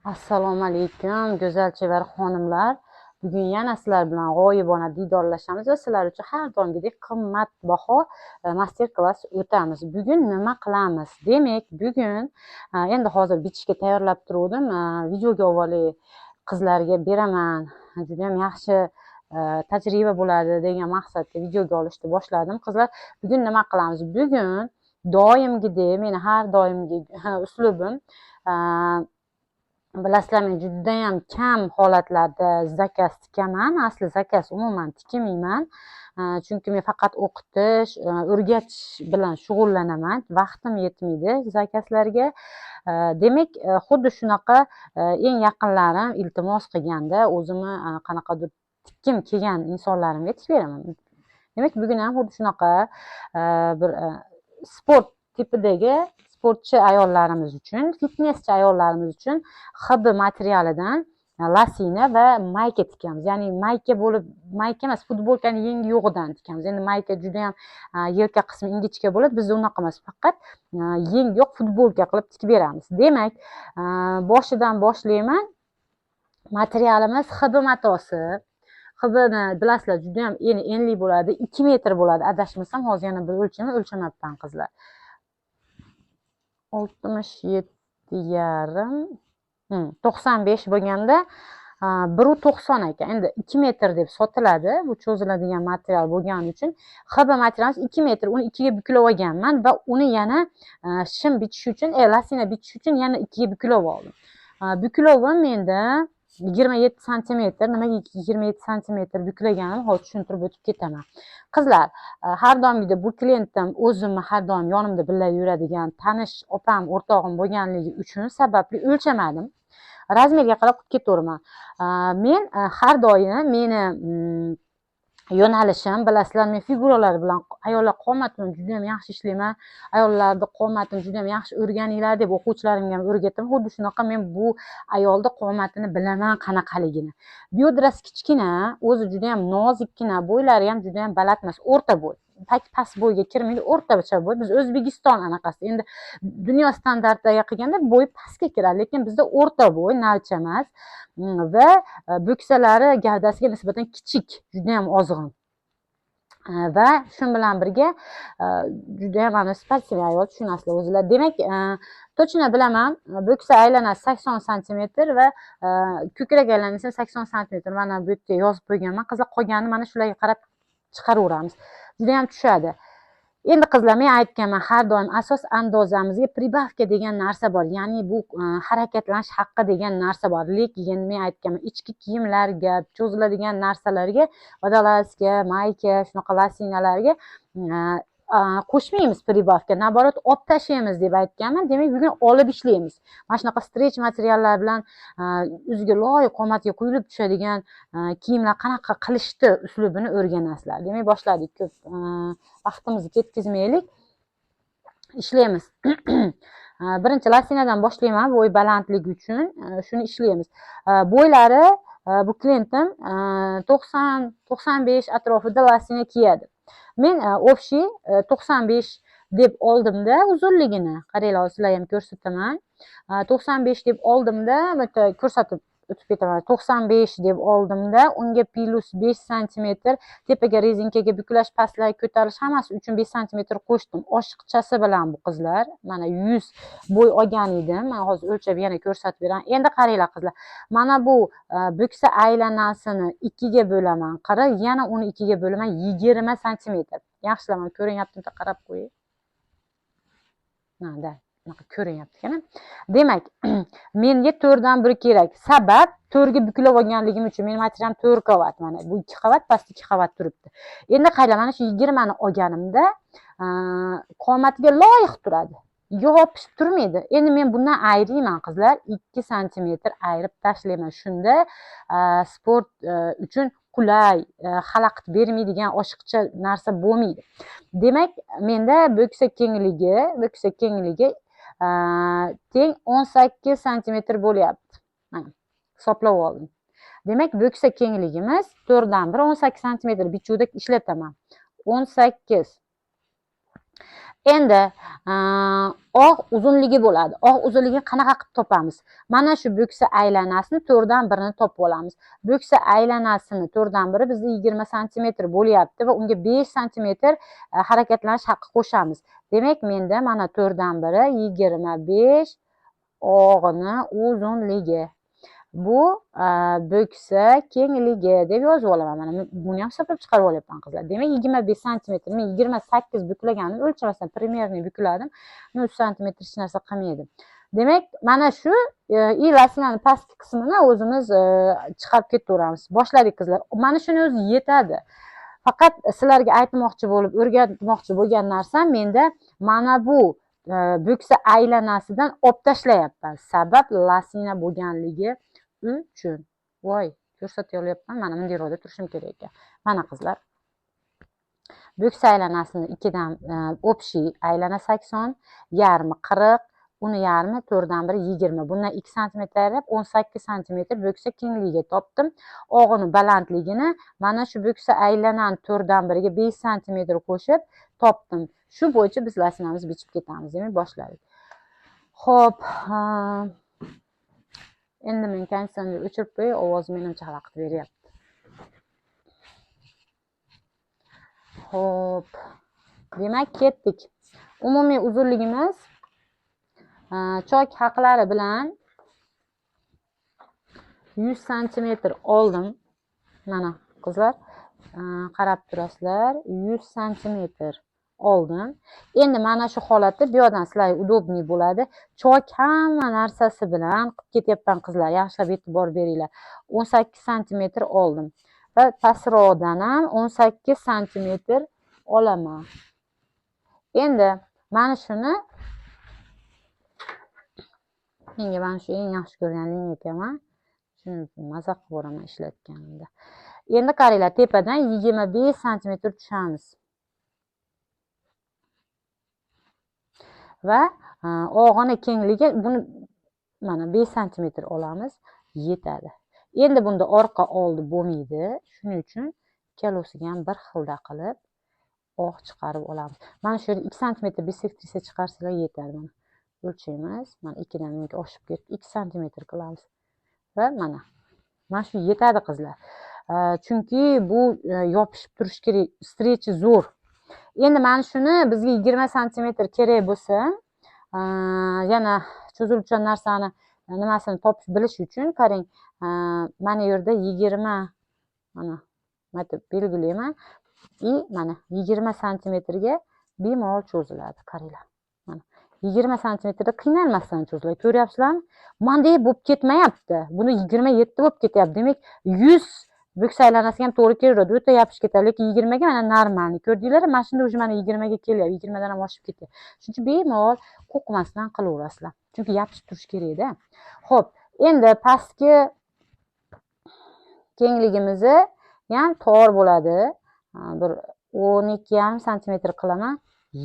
Assalomu alaykum go'zalchevar xonimlar. Bugun yana sizlar bilan g'oyibona diydorlashamiz va sizlar uchun har doimgidek qimmatbaho master klass o'tamiz. Bugun nima qilamiz? Demak, bugun endi hozir bichishga tayyorlab turgandim. Videoga avvalo qizlarga beraman. Juda ham yaxshi tajriba bo'ladi degan maqsadda videoga olishni boshladim. Qizlar, bugun nima qilamiz? Bugun doimgidek meni har doimgi uslubim bilasizlar, men judayam kam holatlarda zakaz tikaman. Asli zakaz umuman tikmayman. Chunki men faqat o'qitish, o'rgatish bilan shug'ullanaman. Vaqtim yetmaydi zakazlarga. Demak, xuddi shunaqa eng yaqinlarim iltimos qilganda o'zimni qanaqadir tikkim kelgan insonlarimga tik beraman. Demak, bugun ham xuddi shunaqa bir sport tipidagi sportchi ayollarimiz uchun, fitneschi ayollarimiz uchun hb materialidan lasina va mayka tikamiz. Ya'ni mayka emas, futbolkani yengi yo'g'idan tikamiz. Endi mayka juda ham yelka qismi ingichka bo'ladi. Bizda unaqa emas, faqat yengi yo'q futbolka qilib tikib beramiz. Demak, boshidan boshlayman. Materialimiz hb matosi. Hbni bilasizlar, juda ham enli bo'ladi, 2 metr bo'ladi. Adashmasam, hozir yana bir o'lchamabman qizlar. 67,5 95 bo'lganda 1,90 ekan. Endi 2 metr deb sotiladi. Bu cho'ziladigan material bo'lgani uchun hb materialimiz 2 metr. Uni 2 ga buklab olganman va uni yana shim bitish uchun, lasina bitish uchun yana 2 ga buklab oldim. Buklovim menda 27 cm. Nimaga 27 cm buklaganim hozir tushuntirib o'tib ketaman. Qizlar, har doimgidek bu klientim o'zimni har doim yonimda birga yuradigan tanish opam, o'rtog'im bo'lganligi uchun sababli o'lchamadim. Razmerga qarab qilib ketaverman. Men har doim meni yo'nalishim, bilasizlar, men figuralar bilan ayollar qomati bilan juda ham yaxshi ishlayman. Ayollarning qomatini juda ham yaxshi o'rganinglar deb o'quvchilarimga ham o'rgatdim. Xuddi shunaqa men bu ayolning qomatini bilaman qanaqaligini. Biodrasi kichkina, o'zi juda ham nozikkina, bo'ylari ham juda ham baland emas, o'rta bo'y. Past bo'yga kirmaydi, o'rtacha bo'y. Biz O'zbekiston anaqasi. Endi dunyo standartiga qilganda bo'y pastga kiradi, lekin bizda o'rta bo'y, nalcha emas. Va bo'ksalari gavdasiga nisbatan kichik, juda ham ozg'in. Va shu bilan birga juda ham sportsion ayol, tushunasizlar o'zingizlar. Demak, to'chini bilaman. Bo'ksa aylanasi 80 cm va ko'krak aylanasi 80 cm. Mana bu yerga yozib qo'yganman. Qizlar, qolganini mana shularga qarab chiqaraveramiz. Juda ham tushadi. Endi qizlar, men aytganman, har doim asos andozamizga pribavka degan narsa bor. Ya'ni bu harakatlanish haqqi degan narsa bor. Lekin men aytganman, ichki kiyimlarga, cho'ziladigan narsalarga, vodolazka, mayka, shunaqa lasinalarga qo'shmaymiz pribavka. Naborot, olib tashlaymiz deb aytganman. Demak, bugun olib ishlaymiz. Mana shunaqa strech materiallar bilan o'ziga loyiq qomatiga quyilib tushadigan kiyimlar qanaqa qilishni uslubini o'rganasizlar. Demak, boshladik. Ko'p vaqtimizni ketkazmaylik. Ishlaymiz. Birinchi lasinadan boshlayman, bo'y balandligi uchun shuni ishlaymiz. Bo'ylari bu klientim 90-95 atrofida lasina kiyadi. Men общий 95 deb oldimda uzunligini, qaranglar, sizlar ham ko'rsataman. 95 deb oldimda, ko'rsatib o'tib ketaman. 95 deb oldimda, unga plus 5 cm tepaga rezinkaga buklash, pastlarga ko'tarish, hammasi uchun 5 cm qo'shdim. Oshiqchasi bilan bu qizlar. Mana 100 bo'y olgan edim. Men hozir o'lchab yana ko'rsatib beraman. Endi qaranglar qizlar. Mana bu bo'ksa aylanasini 2 ga bo'laman. Qarang, yana uni 2 ga bo'laman, 20 cm. Yaxshilab ko'rinyaptimi? Qarab qo'ying. Mana bunaqa ko'rinyapti ekan. Demak, menga 4 dan 1 kerak. Sabab 4 ga buklab olganligim uchun. Mening materialim 4 qavat. Mana bu 2 qavat, past 2 qavat turibdi. Endi qaranglar, mana shu 20 ni olganimda qomatiga loyiq turadi. Yopishib turmaydi. Endi men bundan ayriyman qizlar. 2 cm ayirib tashlayman. Shunda sport uchun qulay, xalaqit bermaydigan oshiqcha narsa bo'lmaydi. Demak, menda bo'ksa kengligi teng 18 cm bo'lyapti. Mana hisoblab oldim. Demak, bo'ksa kengligimiz 4 dan 1 18 cm bichuvda ishlataman. 18 Endi oq uzunligi bo'ladi. Oq uzunligini qanaqa qilib topamiz? Mana shu bo'ksa aylanasini 4dan 1ni topib olamiz. Bo'ksa aylanasini 4dan 1 bizda 20 santimetr bo'lyapti va unga 5 santimetr harakatlanish haqqi qo'shamiz. Demak, menda mana 4dan 1 25 og'ini uzunligi. Bu bo'ksa kengligi deb yozib olaman. Mana buni ham hisoblab chiqarib olyapman qizlar. Demak, 25 santimetr. Men 28 buklaganim o'lchamasdan primerniy bukladim. 3 santimetr hech narsa qilmaydi. Demak, mana shu lasinaning pastki qismini o'zimiz chiqarib ketaveramiz. Boshladik qizlar. Mana shuni o'zi yetadi. Faqat sizlarga aytmoqchi bo'lib, o'rgatmoqchi bo'lgan narsam menda mana bu bo'ksa aylanasidan olib tashlayapman. Sabab lasina bo'lganligi uchun. Voy, ko'rsatib olyapman. Mana bunday joyda turishim kerak ekan. Mana qizlar. Bo'ksa aylanasini 2dan общий aylana 80, yarmi 40, uni yarmi 4dan 1 20. Bundan 2 santimetr ayirib 18 santimetr bo'ksa kengligiga topdim. Og'ini balandligini mana shu bo'ksa aylanani 4dan 1ga 5 santimetr qo'shib topdim. Shu bo'yicha biz lasinamizni bichib ketamiz. Demak, boshladik. Xo'p, endi men konditsionerni o'chirib qo'yay, ovoz menimcha xalaqit beryapti. Xo'p. Demak, ketdik. Umumiy uzunligimiz chok haqlari bilan 100 santimetr oldim. Mana qizlar, qarab turasizlar, 100 santimetr oldim. Endi mana shu holatda bu yoqdan sizlarga udobniy bo'ladi. Chok hamma narsasi bilan qilib ketyapman qizlar. Yaxshilab e'tibor beringlar. 18 santimetr oldim va pastroqdan ham 18 santimetr olaman. Endi mana shuni menga mana shu eng yaxshi ko'rgan liniyka ekan. Shuni maza qilib boraman ishlatganimda. Endi qaranglar, tepadan 25 santimetr tushamiz. Va og'ini kengligi buni mana 5 santimetr olamiz, yetadi. Endi bunda orqa oldi bo'lmaydi. Shuning uchun ikkalasiga ham bir xilda qilib oq chiqarib olamiz. Mana shu yerda 2 santimetr bisektriya chiqarsanglar yetadi. Mana o'lchaymiz. Mana 2 dan menga oshib ketdi. 2 santimetr qilamiz. Va mana shu yetadi qizlar. Chunki bu yopishib turish kerak, strechi zo'r. Endi mana shuni bizga 20 santimetr kerak bo'lsa, yana cho'ziluvchan narsani nimasini topish bilish uchun qarang, mana yerda 20 mana belgilayman. Mana 20 santimetrga bemalol cho'ziladi. Qaranglar. Mana 20 santimetrda qiynalmasdan cho'ziladi. Ko'ryapsizlarmi? Bunday bo'lib ketmayapti. Buni 27 bo'lib ketyapti. Demak, 100 bo'ksa aylanasiga ham to'g'ri kelaveradi. O'ta yopishib ketadi, lekin 20 ga mana normalniy. Ko'rdinglarmi? Mana shunda o'sha mana 20 ga kelyapti. 20 dan ham oshib ketyapti. Shuning uchun bemalol qo'rqmasdan qilaverasizlar. Chunki yopishib turish kerak-da. Xo'p, endi pastki kengligimizni ham tor bo'ladi. Bir 12,5 santimetr qilaman,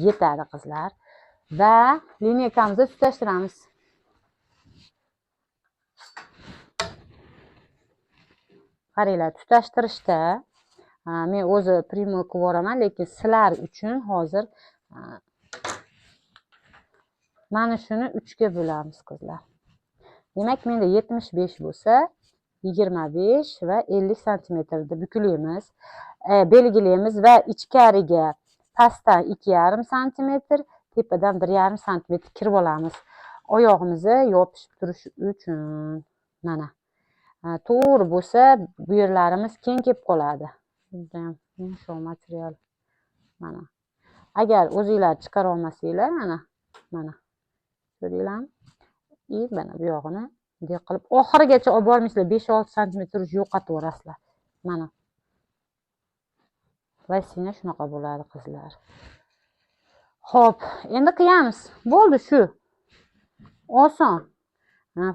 yetadi qizlar. Va lineykamizni tutashtiramiz. Qaranglar, tutashtirishda men o'zi primo qilib yuboraman, lekin sizlar uchun hozir mana shuni 3 ga bo'lamiz qizlar. Demak, menda 75 bo'lsa, 25 va 50 santimetrda buklaymiz. Belgilaymiz va ichkariga pastdan 2,5 santimetr, tepadan 1,5 santimetr kirib olamiz. Oyog'imizni yopishib turishi uchun. Mana. To'g'ri bo'lsa, bu yerlarimiz keng kelib qoladi. Judayam yumshoq material. Mana. Agar o'zinglar chiqara olmasanglar, mana. Ko'ringlarmi? Mana bu yog'ini bunday qilib oxirigacha olib bormaysizlar, 5-6 santimetr yo'qotib yuborasizlar. Mana. Lasina shunaqa bo'ladi qizlar. Xo'p, endi qilamiz. Bo'ldi shu. Oson.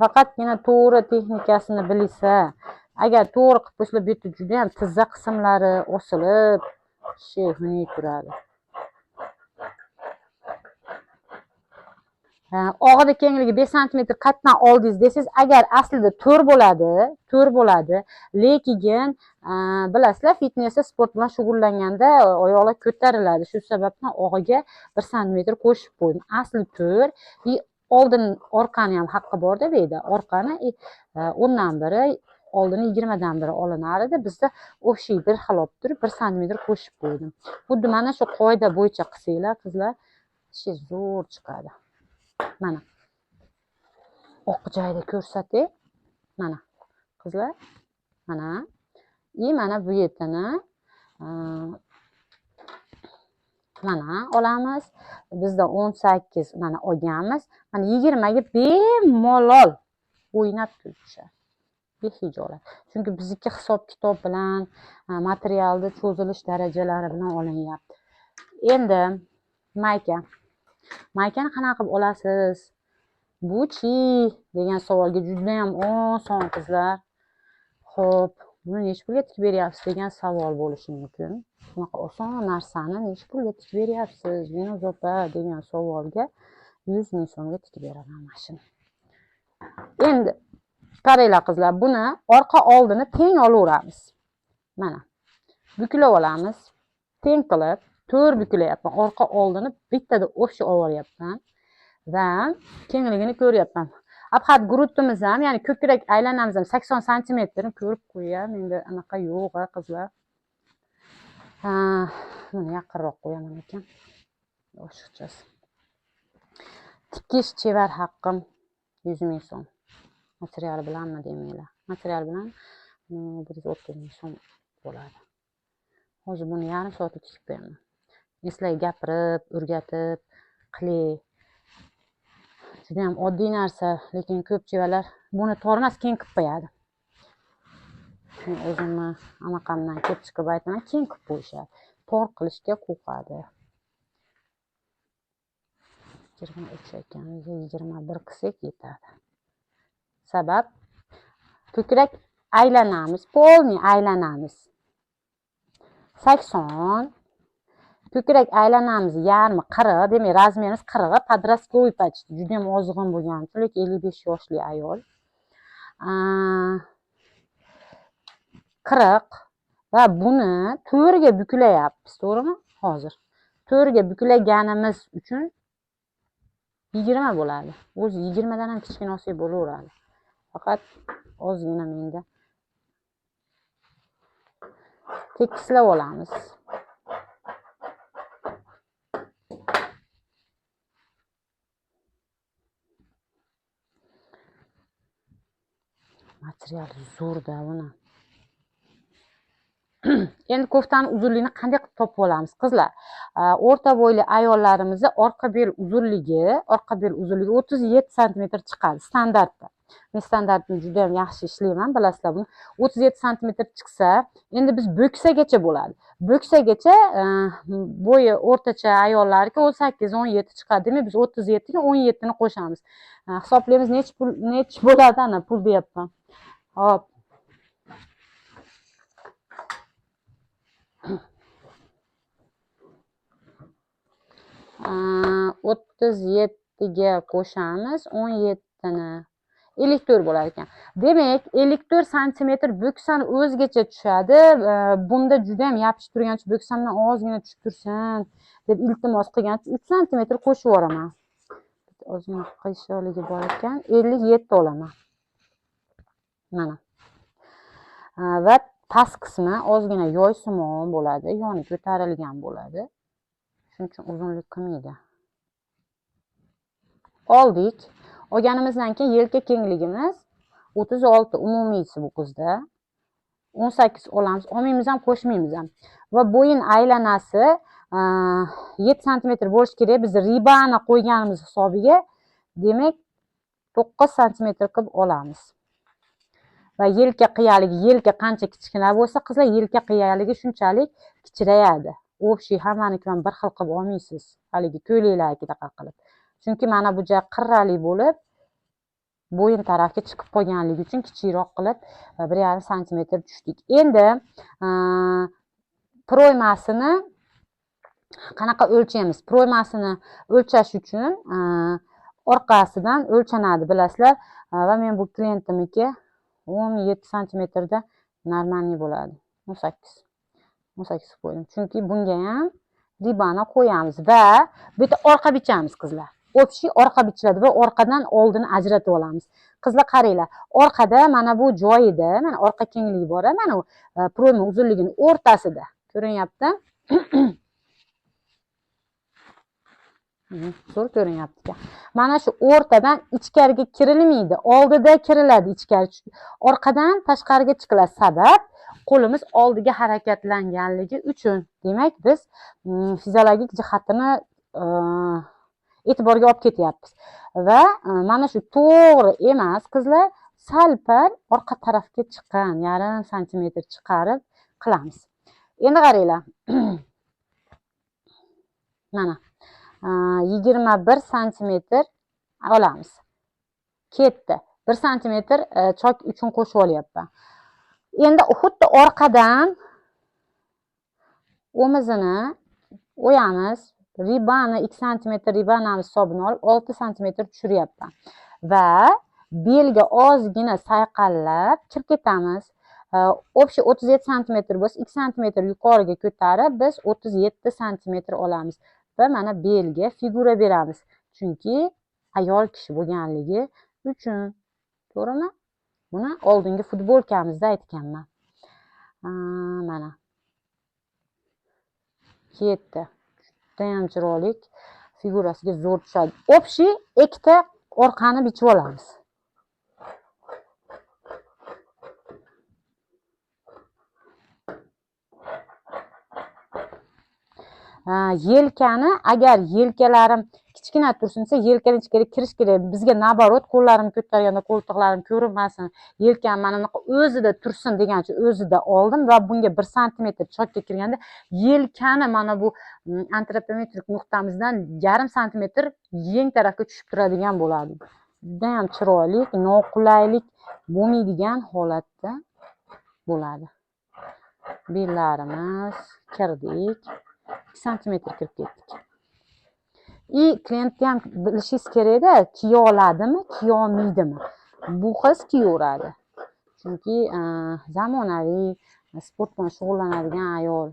Faqatgina to'g'ri texnikasini bilsa, agar to'g'ri qilib qo'ysa, bu yerda juda ham tizza qismlari osilib, shehuniy turadi. og'ida kengligi 5 sm qayerdan oldingiz desangiz, agar aslida 4 bo'ladi, lekin bilasizlar, fitnessda, sport bilan shug'ullanganda oyoqlar ko'tariladi. Shu sababdan og'iga 1 sm qo'shib qo'ydim. Asli 4, oldin orqani ham haqqi bor-da bu yerda. Orqani 10dan biri, oldini 20dan biri olinar edi. Bizda o'shay bir xil olib turib 1 sm qo'shib qo'ydim. Xuddi mana shu qoida bo'yicha qilsanglar, qizlar, ishi zo'r chiqadi. Mana oq joyda ko'rsatay. Mana qizlar, mana mana bu yetini mana olamiz. Bizda 18 mana olganmiz. Mana 20 ga bemalol o'ynab turishadi. Behijolat. Chunki bizniki hisob-kitob bilan, materialni cho'zilish darajalari bilan olinyapti. Endi maykani qanaqa qilib olasiz? Bu-chi degan savolga juda ham oson qizlar. Xo'p, buni necha pulga tikib beryapsiz degan savol bo'lishi mumkin. Bunaqa oson narsani necha pulga tikib beryapsiz, Venus opa degan savolga 100 ming so'mga tikib beraman mashina. Endi qaranglar qizlar, buni orqa oldini teng olaveramiz. Mana buklab olamiz. Teng qilib 4 buklayapman. Orqa oldini bittada o'xsha olyapman va kengligini ko'ryapman. Abhat grudimiz ham, ya'ni ko'krak aylanamiz ham 80 sm ko'rib qo'yam. Endi anaqa yo'q qizlar. Buni yaqinroq qo'yaman ekan. Oshiqchasi. Tikish chevar haqqim 100 ming so'm. Material bilanmi demanglar. Material bilan 130 ming so'm bo'ladi. Hozir buni yarim soatda tikib beraman. Sizlarga gapirib, o'rgatib, qilay. Juda ham oddiy narsa, lekin ko'pchiliklar buni tormas keng qilib qo'yadi. Men o'zimni anaqamdan kelib chiqib aytaman, keng qilib qo'yishadi. Tor qilishga qo'rqadi. 23 ekan, 21 qilsak yetadi. Sabab ko'krak aylanamiz, polni aylanamiz. 80 ko'krak aylanamiz yarmi 40, demak razmerimiz 40, подростковый почти, juda ham ozg'in bo'lgan, lekin 55 yoshli ayol. 40 va buni 4 ga buklayapmiz, to'g'rimi? Hozir 4 ga buklaganimiz uchun 20 bo'ladi. O'zi 20 dan ham kichkina olsak bo'laveradi. Faqat ozgina menda tekislab olamiz. Material zo'rda buni. Endi koftani uzunligini qanday qilib topib olamiz, qizlar? O'rta bo'yli ayollarimizni orqa bel uzunligi 37 sm chiqadi standartda. Men standartni juda ham yaxshi ishlayman, bilasizlar buni. 37 sm chiqsa, endi biz bo'ksagacha bo'ladi. Bo'ksagacha bo'yi o'rtacha ayollarga 18-17 chiqadi. Demak, biz 37 ga 17 ni qo'shamiz. Hisoblaymiz, nech bo'ladi ana pul deyapman. Hop. O'ttiz yettiga qo'shamiz 17ni 54 bo'lar ekan. Demak, 54 sm bo'ksani o'zgacha tushadi. Bunda juda ham yopishib turgancha bo'ksamdan ozgina tushib tursin deb iltimos qilgancha 3 sm qo'shib yuboraman. Ozgina qiyshiqligi bor ekan, 57 olaman. Mana. Va past qismi ozgina yoysimon bo'ladi, yoni ko'tarilgan bo'ladi. Shuning uchun uzunlik qilmaydi. Oldik. Olganimizdan keyin yelka kengligimiz 36 umumiysi bu qizda. 18 olamiz. Olmaymiz ham, qo'shmaymiz ham. Va bo'yin aylanasi 7 sm bo'lishi kerak. Biz ribani qo'yganimiz hisobiga, demak 9 sm qilib olamiz. Va yelka qiyaligi qancha kichkina bo'lsa, qizlar yelka qiyaligi shunchalik kichrayadi. Общий hammanikidan bir xil qilib olmaysiz. Haligi ko'ylaklardaqa qilib. Chunki mana bu joy qirrali bo'lib, bo'yin tarafga chiqib qolganligi uchun kichikroq qilib 1,5 sm tushdik. Endi proymasini qanaqa o'lchaymiz? Proymasini o'lchash uchun orqasidan o'lchanadi bilasizlar. Va men bu klientimniki 17 santimetrda normalniy bo'ladi. 18 qo'ydim. Chunki bunga ham ribani qo'yamiz va bu yerda orqa bichamiz qizlar. Общий orqa bichiladi va orqadan oldini ajratib olamiz. Qizlar qaranglar, orqada mana bu joyida, mana orqa kengligi bor, mana u proyma uzunligining o'rtasida. Ko'rinyapti? Zo'r ko'rinyapti ekan. Mana shu o'rtadan ichkariga kirilmaydi. Oldida kiriladi ichkari. Orqadan tashqariga chiqiladi. Sabab qo'limiz oldiga harakatlanganligi uchun. Demak, biz fiziologik jihatini e'tiborga olib ketyapmiz. Va mana shu to'g'ri emas qizlar, sal-pal orqa tarafga chiqqan, yarim santimetr chiqarib qilamiz. Endi qaranglar. Mana 21 santimetr olamiz. Ketdi. 1 santimetr chok uchun qo'shib olyapman. Endi xuddi orqadan o'mizini o'yamiz. Ribani 2 santimetr ribanamiz hisobini olib 6 santimetr tushiryapman. Va belga ozgina sayqallab kirib ketamiz. Общий 37 santimetr bo'lsa 2 santimetr yuqoriga ko'tarib biz 37 santimetr olamiz. Va mana belga figura beramiz. Chunki ayol kishi bo'lganligi uchun. To'g'rimi? Buni oldingi futbolkamizda aytganman. Mana. Ketdi. Judayam chiroyli figurasiga zo'r tushadi. Общий ikkita orqani bichib olamiz. Yelkani agar yelkalarim kichkina tursinsa, yelkani ichkariga kirish kerak. Bizga naborot qo'llarim ko'targanda qo'ltiqlarim ko'rinmasin, yelkam mana bunaqa o'zida tursin degancha o'zida oldim va bunga 1 santimetr chokka kirganda yelkani mana bu antropometrik nuqtamizdan yarim santimetr yeng tarafga tushib turadigan bo'ladi. Juda ham chiroyli, noqulaylik bo'lmaydigan holatda bo'ladi. Bellarimiz kirdik. 2 santimetr kirib ketdik. Klientga ham bilishingiz kerakda, kiya oladimi, kiya olmaydimi? Bu qiz kiyaveradi. Chunki zamonaviy sport bilan shug'ullanadigan ayol.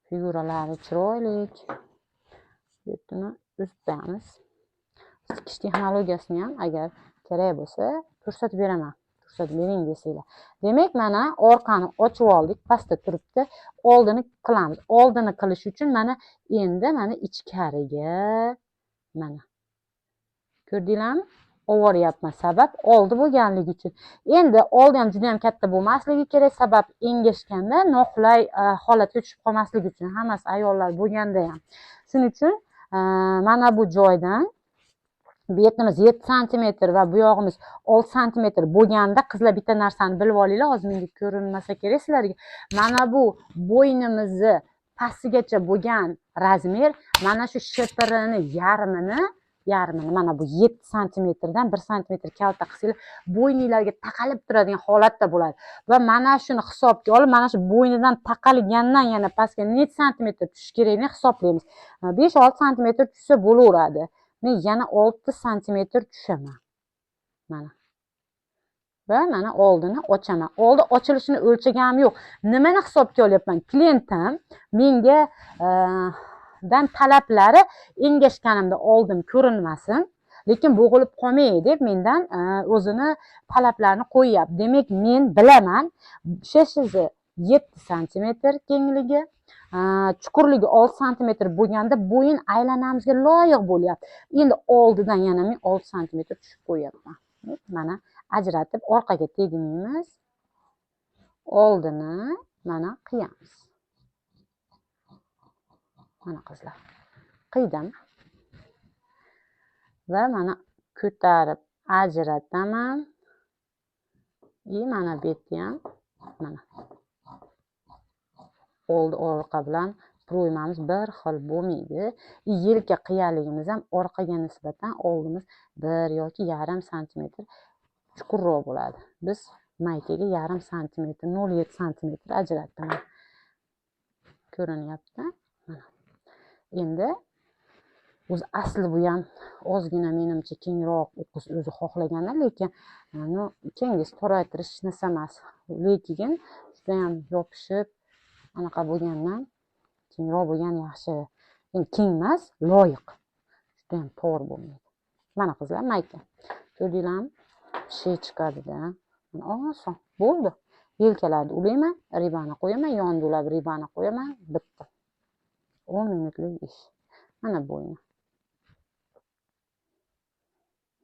Figuralari chiroyli. Buni uzatamiz. Tikish texnologiyasini ham agar kerak bo'lsa ko'rsatib beraman. Ko'rsatib bering desanglar. Demak, mana orqani ochib oldik, pastda turibdi. Oldini qilamiz. Oldini qilish uchun mana endi mana ichkariga mana. Ko'rdinglarmi? Ovoryapman sabab oldi bo'lganligi uchun. Endi oldi ham juda ham katta bo'lmasligi kerak, sabab engashganda noqulay holatga tushib qolmasligi uchun. Hammasi ayollar bo'lganda ham. Shuning uchun mana bu joydan betimiz 7 santimetr va bu yog'imiz 6 santimetr bo'lganda qizlar bitta narsani bilib olinglar, hozir menga ko'rinmasa kerak sizlarga. Mana bu bo'ynimizni pastigacha bo'lgan razmer mana shu shipirini yarmini mana bu 7 santimetrdan 1 santimetr kalta qilsanglar bo'yninglarga taqalib turadigan holatda bo'ladi. Va mana shuni hisobga olib, mana shu bo'ynidan taqalgandan yana pastga necha santimetr tushish kerakligini hisoblaymiz. 5-6 santimetr tushsa bo'laveradi. Men yana 6 santimetr tushaman. Mana. Va mana oldini ochaman. Oldi ochilishini o'lchaganim yo'q. Nimani hisobga olyapman? Klientim menga dan talablari engashganimda oldim ko'rinmasin, lekin bo'g'ilib qolmay deb mendan o'zini talablarini qo'yyapti. Demak, men bilaman, sheshizi 7 santimetr kengligi, chuqurligi 6 santimetr bo'lganda bo'yin aylanamizga loyiq bo'lyapti. Endi oldidan yana men 6 santimetr tushib qo'yapman. Mana ajratib orqaga tegmaymiz. Oldini mana qiyamiz. Mana qizlar. Qiydim. Va mana ko'tarib ajrataman. Mana betni ham mana. Oldi orqa bilan proymamiz bir xil bo'lmaydi. Yelka qiyaligimiz ham orqaga nisbatan oldimiz 1 yoki yarim santimetr chuqurroq bo'ladi. Biz maykaga yarim santimetr, 0,7 santimetr ajratdim. Ko'rinyapti? Mana. Endi o'zi asli bu ham ozgina menimcha kengroq o'zi xohlaganda, lekin kengiz toraytirish narsa emas. Lekin judayam yopishib anaqa bo'lgandan kengroq bo'lgan yaxshi. Endi keng emas, loyiq. Judayam tor bo'lmaydi. Mana qizlar, mayka. Ko'rdinglarmi? Şey chiqadi-da. Oson. Bo'ldi. Yelkalarni ulayman, ribani qo'yaman, yonida ulab ribani qo'yaman, bitta. 10 minutlik ish. Mana bo'yni.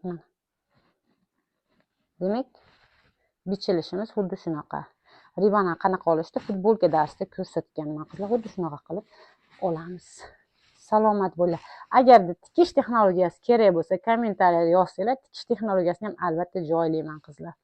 Mana. Demak, bichilishimiz xuddi shunaqa. Ribani qanaqa olishni futbolka darsida ko'rsatganman qizlar. Xuddi shunaqa qilib olamiz. Salomat bo'linglar. Agarda tikish texnologiyasi kerak bo'lsa, kommentariyada yozsanglar, tikish texnologiyasini ham albatta joylayman qizlar.